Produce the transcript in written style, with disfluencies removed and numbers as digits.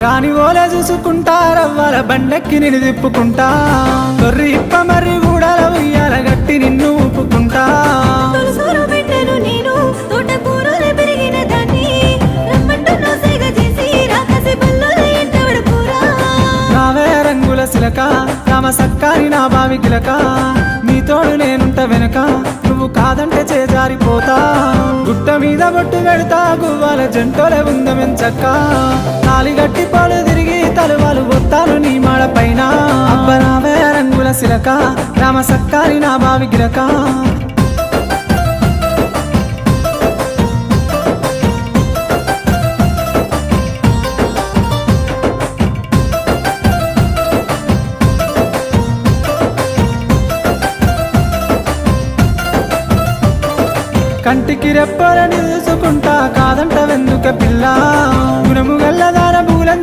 రాని ఓలే చూసుకుంటా రవ్వాల బండెక్కి నిన్ను తిప్పుకుంటా తొర్రి ఇప్ప మరి ఊడల ఉయ్యాల గట్టి నిన్ను ఊపుకుంటా నావే రంగుల సిలక రామ సక్కారి నా బావి గిలక నీ తోడు నేనుంట వెనక నువ్వు కాదంటే చేజారిపోతా గుట్ట మీద బొట్టు పెడతా గువ్వాల జంటోలే ఉందమెంచక్క తాలిగట్టి పాలు తిరిగి తలువాలు బొత్తాలు నీ మాడ పైన అబ్బరావే రంగుల సిలక రామ సక్కారి నా బావి గిలక కంటికి రెప్పలని చూసుకుంటా కాదంట వెందుక పిల్ల గుణము గల్లదార పూలందుకు